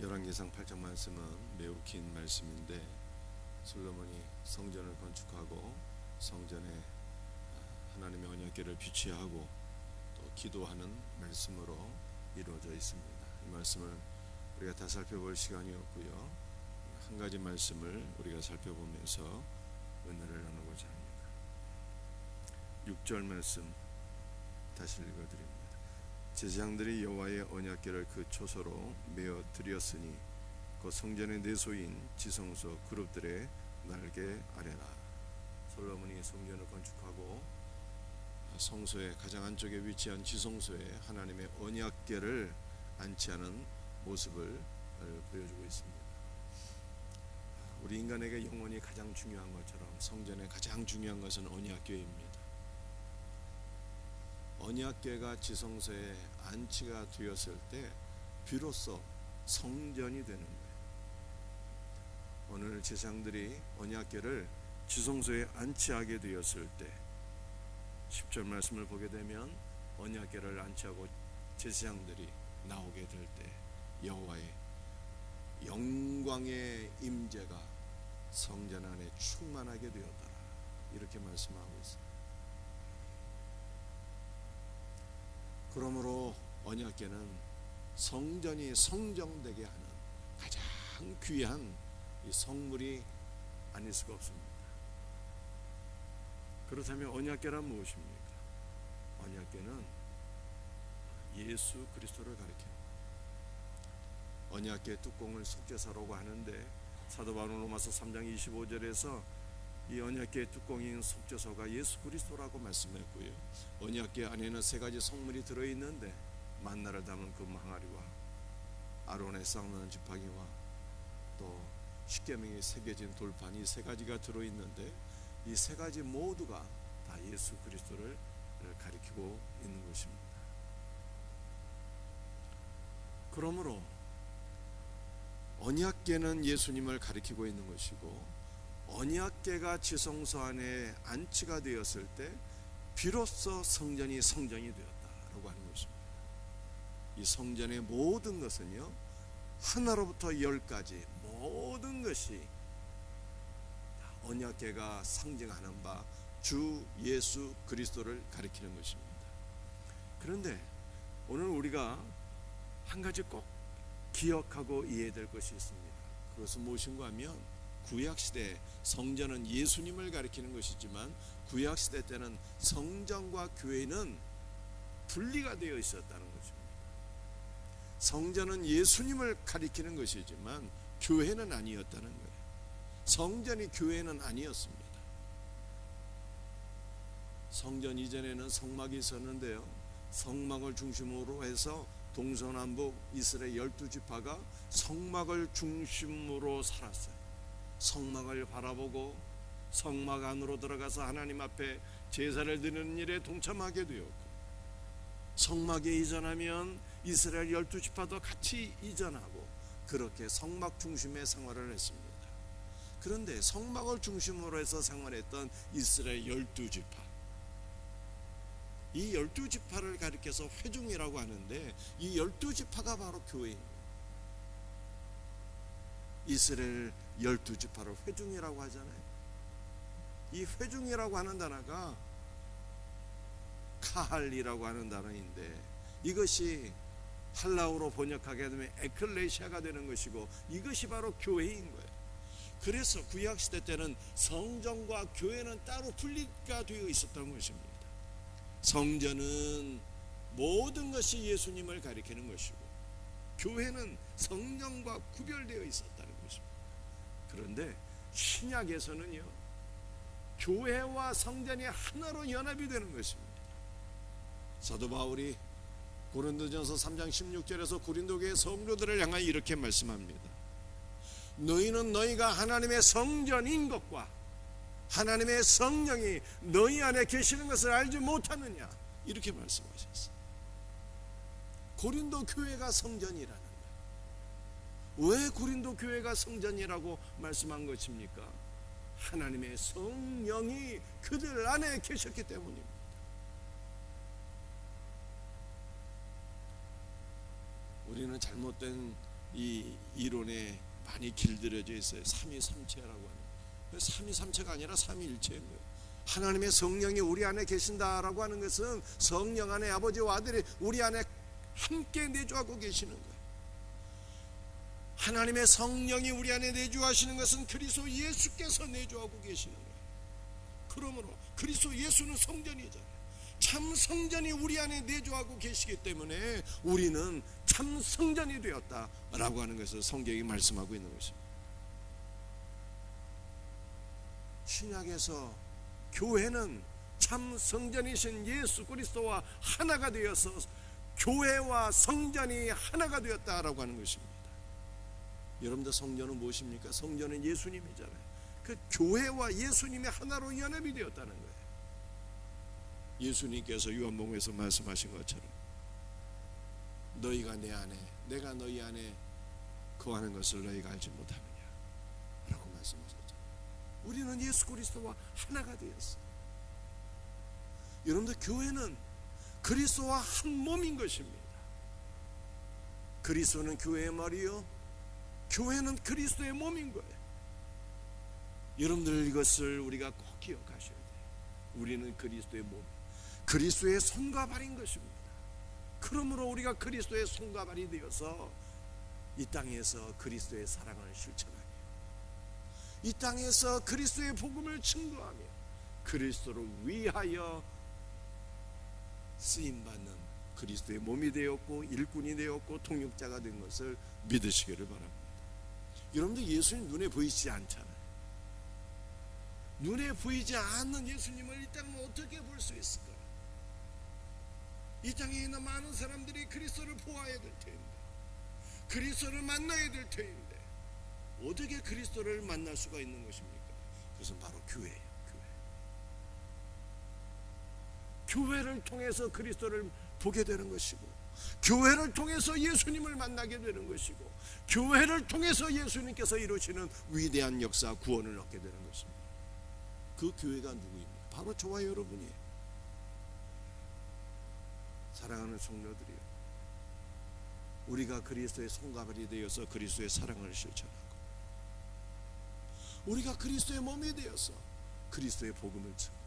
열왕기상 8장 말씀은 매우 긴 말씀인데 솔로몬이 성전을 건축하고 성전에 하나님의 언약궤를 비치하고 또 기도하는 말씀으로 이루어져 있습니다. 이 말씀을 우리가 다 살펴볼 시간이 없고요, 한 가지 말씀을 우리가 살펴보면서 은혜를 나누고자 합니다. 6절 말씀 다시 읽어드립니다. 제사장들이 여호와의 언약궤를 그 초소로 메어 드렸으니 그 성전의 내소인 지성소 그룹들의 날개 아래라. 솔로몬이 성전을 건축하고 성소의 가장 안쪽에 위치한 지성소에 하나님의 언약궤를 안치하는 모습을 보여주고 있습니다. 우리 인간에게 영혼이 가장 중요한 것처럼 성전의 가장 중요한 것은 언약궤입니다. 언약궤가 지성소에 안치가 되었을 때 비로소 성전이 되는 거예요. 오늘 제사장들이 언약궤를 지성소에 안치하게 되었을 때 10절 말씀을 보게 되면 언약궤를 안치하고 제사장들이 나오게 될 때 여호와의 영광의 임재가 성전 안에 충만하게 되었더라, 이렇게 말씀하고 있습니다. 그러므로 언약궤는 성전이 성정되게 하는 가장 귀한 이 성물이 아닐 수가 없습니다. 그렇다면 언약궤란 무엇입니까? 언약궤는 예수 그리스도를 가리킵니다. 언약궤 뚜껑을 속죄사라고 하는데 사도 바울 로마서 3장 25절에서 이 언약궤 뚜껑인 속죄소가 예수 그리스도라고 말씀했고요, 언약궤 안에는 세 가지 성물이 들어있는데 만나를 담은 그 항아리와 아론의 쌍난 지팡이와 또 십계명이 새겨진 돌판, 이 세 가지가 들어있는데 이 세 가지 모두가 다 예수 그리스도를 가리키고 있는 것입니다. 그러므로 언약궤는 예수님을 가리키고 있는 것이고, 언약궤가 지성소 안에 안치가 되었을 때 비로소 성전이 되었다라고 하는 것입니다. 이 성전의 모든 것은요, 하나로부터 열까지 모든 것이 언약궤가 상징하는 바 주 예수 그리스도를 가리키는 것입니다. 그런데 오늘 우리가 한 가지 꼭 기억하고 이해해야 될 것이 있습니다. 그것은 무엇인가 하면 구약시대 성전은 예수님을 가리키는 것이지만 구약시대 때는 성전과 교회는 분리가 되어 있었다는 것입니다. 성전은 예수님을 가리키는 것이지만 교회는 아니었다는 거예요. 성전이 교회는 아니었습니다. 성전 이전에는 성막이 있었는데요, 성막을 중심으로 해서 동서남북 이스라엘 12지파가 성막을 중심으로 살았어요. 성막을 바라보고 성막 안으로 들어가서 하나님 앞에 제사를 드리는 일에 동참하게 되었고, 성막에 이전하면 이스라엘 12지파도 같이 이전하고 그렇게 성막 중심의 생활을 했습니다. 그런데 성막을 중심으로 해서 생활했던 이스라엘 12지파, 이 12지파를 가리켜서 회중이라고 하는데 이 12지파가 바로 교회입니다. 이스라엘 12지파를 회중이라고 하잖아요. 이 회중이라고 하는 단어가 카할이라고 하는 단어인데 이것이 할라우로 번역하게 되면 에클레시아가 되는 것이고, 이것이 바로 교회인 거예요. 그래서 구약시대 때는 성전과 교회는 따로 분리가 되어 있었던 것입니다. 성전은 모든 것이 예수님을 가리키는 것이고, 교회는 성전과 구별되어 있었다는 것입니다. 그런데 신약에서는요, 교회와 성전이 하나로 연합이 되는 것입니다. 사도 바울이 고린도전서 3장 16절에서 고린도교회 성도들을 향하여 이렇게 말씀합니다. 너희는 너희가 하나님의 성전인 것과 하나님의 성령이 너희 안에 계시는 것을 알지 못하느냐, 이렇게 말씀하셨어요. 고린도 교회가 성전이라는 거예요. 왜 고린도 교회가 성전이라고 말씀한 것입니까? 하나님의 성령이 그들 안에 계셨기 때문입니다. 우리는 잘못된 이 이론에 많이 길들여져 있어요. 삼위삼체라고 하는. 삼위삼체가 아니라 삼위일체인 거예요. 하나님의 성령이 우리 안에 계신다라고 하는 것은 성령 안에 아버지와 아들이 우리 안에 함께 내주하고 계시는 거예요. 하나님의 성령이 우리 안에 내주하시는 것은 그리스도 예수께서 내주하고 계시는 거예요. 그러므로 그리스도 예수는 성전이잖아요. 참 성전이 우리 안에 내주하고 계시기 때문에 우리는 참 성전이 되었다라고 하는 것을 성경이 말씀하고 있는 것입니다. 신약에서 교회는 참 성전이신 예수 그리스도와 하나가 되어서 교회와 성전이 하나가 되었다라고 하는 것입니다. 여러분들 성전은 무엇입니까? 성전은 예수님이잖아요. 그 교회와 예수님이 하나로 연합이 되었다는 거예요. 예수님께서 요한복음에서 말씀하신 것처럼 너희가 내 안에 내가 너희 안에 거하는 것을 너희가 알지 못하느냐 라고 말씀하셨죠. 우리는 예수 그리스도와 하나가 되었어요. 여러분들 교회는 그리스도와 한 몸인 것입니다. 그리스도는 교회의 머리요, 교회는 그리스도의 몸인 거예요. 여러분들 이것을 우리가 꼭 기억하셔야 돼요. 우리는 그리스도의 몸, 그리스도의 손과 발인 것입니다. 그러므로 우리가 그리스도의 손과 발이 되어서 이 땅에서 그리스도의 사랑을 실천하며 이 땅에서 그리스도의 복음을 증거하며 그리스도를 위하여 쓰임받는 그리스도의 몸이 되었고 일꾼이 되었고 통역자가 된 것을 믿으시기를 바랍니다. 여러분들 예수님 눈에 보이지 않잖아요. 눈에 보이지 않는 예수님을 이 땅에 어떻게 볼 수 있을까요? 이 땅에 있는 많은 사람들이 그리스도를 보아야 될 텐데, 그리스도를 만나야 될 텐데 어떻게 그리스도를 만날 수가 있는 것입니까? 그것은 바로 교회예요. 교회를 통해서 그리스도를 보게 되는 것이고, 교회를 통해서 예수님을 만나게 되는 것이고, 교회를 통해서 예수님께서 이루시는 위대한 역사 구원을 얻게 되는 것입니다. 그 교회가 누구입니까? 바로 저와 여러분이에요. 사랑하는 성도들이요, 우리가 그리스도의 손과 발이 되어서 그리스도의 사랑을 실천하고, 우리가 그리스도의 몸이 되어서 그리스도의 복음을 증거하고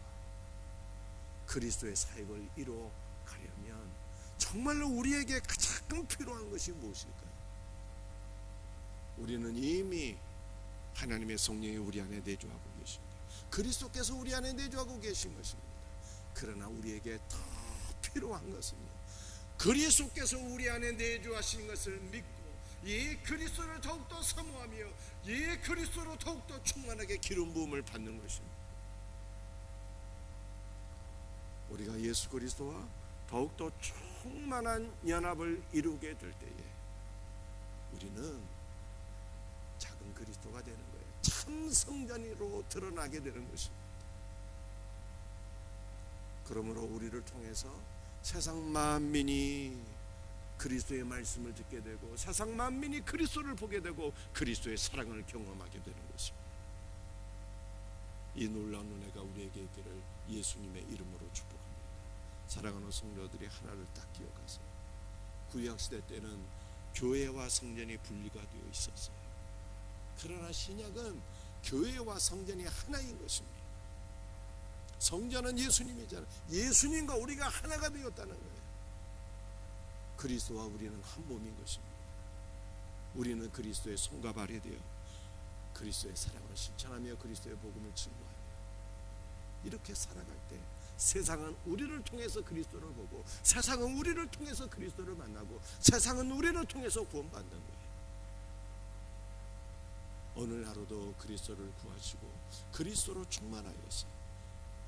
그리스도의 사역을 이루어 가려면 정말로 우리에게 가장 필요한 것이 무엇일까요? 우리는 이미 하나님의 성령이 우리 안에 내주하고 계십니다. 그리스도께서 우리 안에 내주하고 계신 것입니다. 그러나 우리에게 더 필요한 것은요, 그리스도께서 우리 안에 내주하신 것을 믿고 이 그리스도를 더욱더 사모하며 이 그리스도로 더욱더 충만하게 기름 부음을 받는 것입니다. 우리가 예수 그리스도와 더욱더 충만한 연합을 이루게 될 때에 우리는 작은 그리스도가 되는 거예요. 참 성전으로 드러나게 되는 것입니다. 그러므로 우리를 통해서 세상 만민이 그리스도의 말씀을 듣게 되고 세상 만민이 그리스도를 보게 되고 그리스도의 사랑을 경험하게 되는 것입니다. 이 놀라운 은혜가 우리에게 있기를 예수님의 이름으로 축복합니다. 사랑하는 성도들이 하나를 딱 기억하세요. 구약시대 때는 교회와 성전이 분리가 되어 있었어요. 그러나 신약은 교회와 성전이 하나인 것입니다. 성전은 예수님이잖아요. 예수님과 우리가 하나가 되었다는 거예요. 그리스도와 우리는 한 몸인 것입니다. 우리는 그리스도의 손과 발이 되어 그리스도의 사랑을 실천하며 그리스도의 복음을 증거하며 이렇게 살아갈 때 세상은 우리를 통해서 그리스도를 보고 세상은 우리를 통해서 그리스도를 만나고 세상은 우리를 통해서 구원받는 거예요. 오늘 하루도 그리스도를 구하시고 그리스도로 충만하여서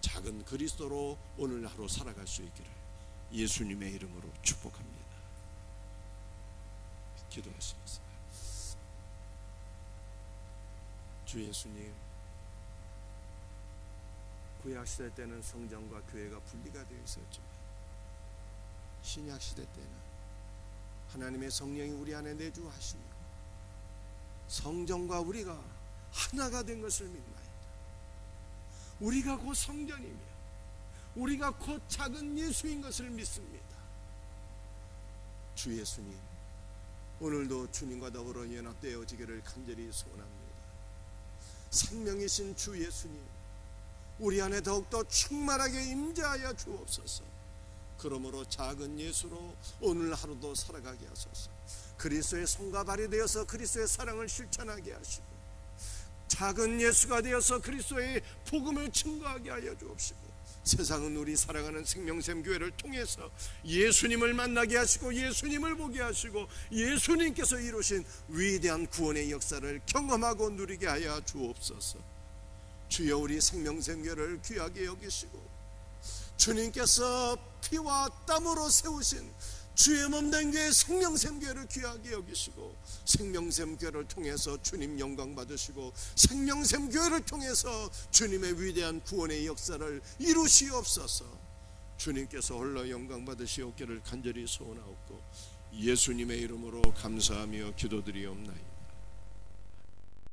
작은 그리스도로 오늘 하루 살아갈 수 있기를 예수님의 이름으로 축복합니다. 기도하시겠습니다. 주 예수님, 구약시대 때는 성전과 교회가 분리가 되어 있었지만 신약시대 때는 하나님의 성령이 우리 안에 내주하시며 성전과 우리가 하나가 된 것을 믿나이다. 우리가 곧 성전이며 우리가 곧 작은 예수인 것을 믿습니다. 주 예수님, 오늘도 주님과 더불어 연합되어지기를 간절히 소원합니다. 생명이신 주 예수님, 우리 안에 더욱더 충만하게 임재하여 주옵소서. 그러므로 작은 예수로 오늘 하루도 살아가게 하소서. 그리스도의 손과 발이 되어서 그리스도의 사랑을 실천하게 하시고, 작은 예수가 되어서 그리스도의 복음을 증거하게 하여 주옵시고, 세상은 우리 사랑하는 생명샘 교회를 통해서 예수님을 만나게 하시고 예수님을 보게 하시고 예수님께서 이루신 위대한 구원의 역사를 경험하고 누리게 하여 주옵소서. 주여, 우리 생명샘 교회를 귀하게 여기시고 주님께서 피와 땀으로 세우신 주의 몸된 교회 생명샘 교회를 귀하게 여기시고 생명샘 교회를 통해서 주님 영광 받으시고 생명샘 교회를 통해서 주님의 위대한 구원의 역사를 이루시옵소서. 주님께서 홀로 영광 받으시옵기를 간절히 소원하옵고 예수님의 이름으로 감사하며 기도드리옵나이다.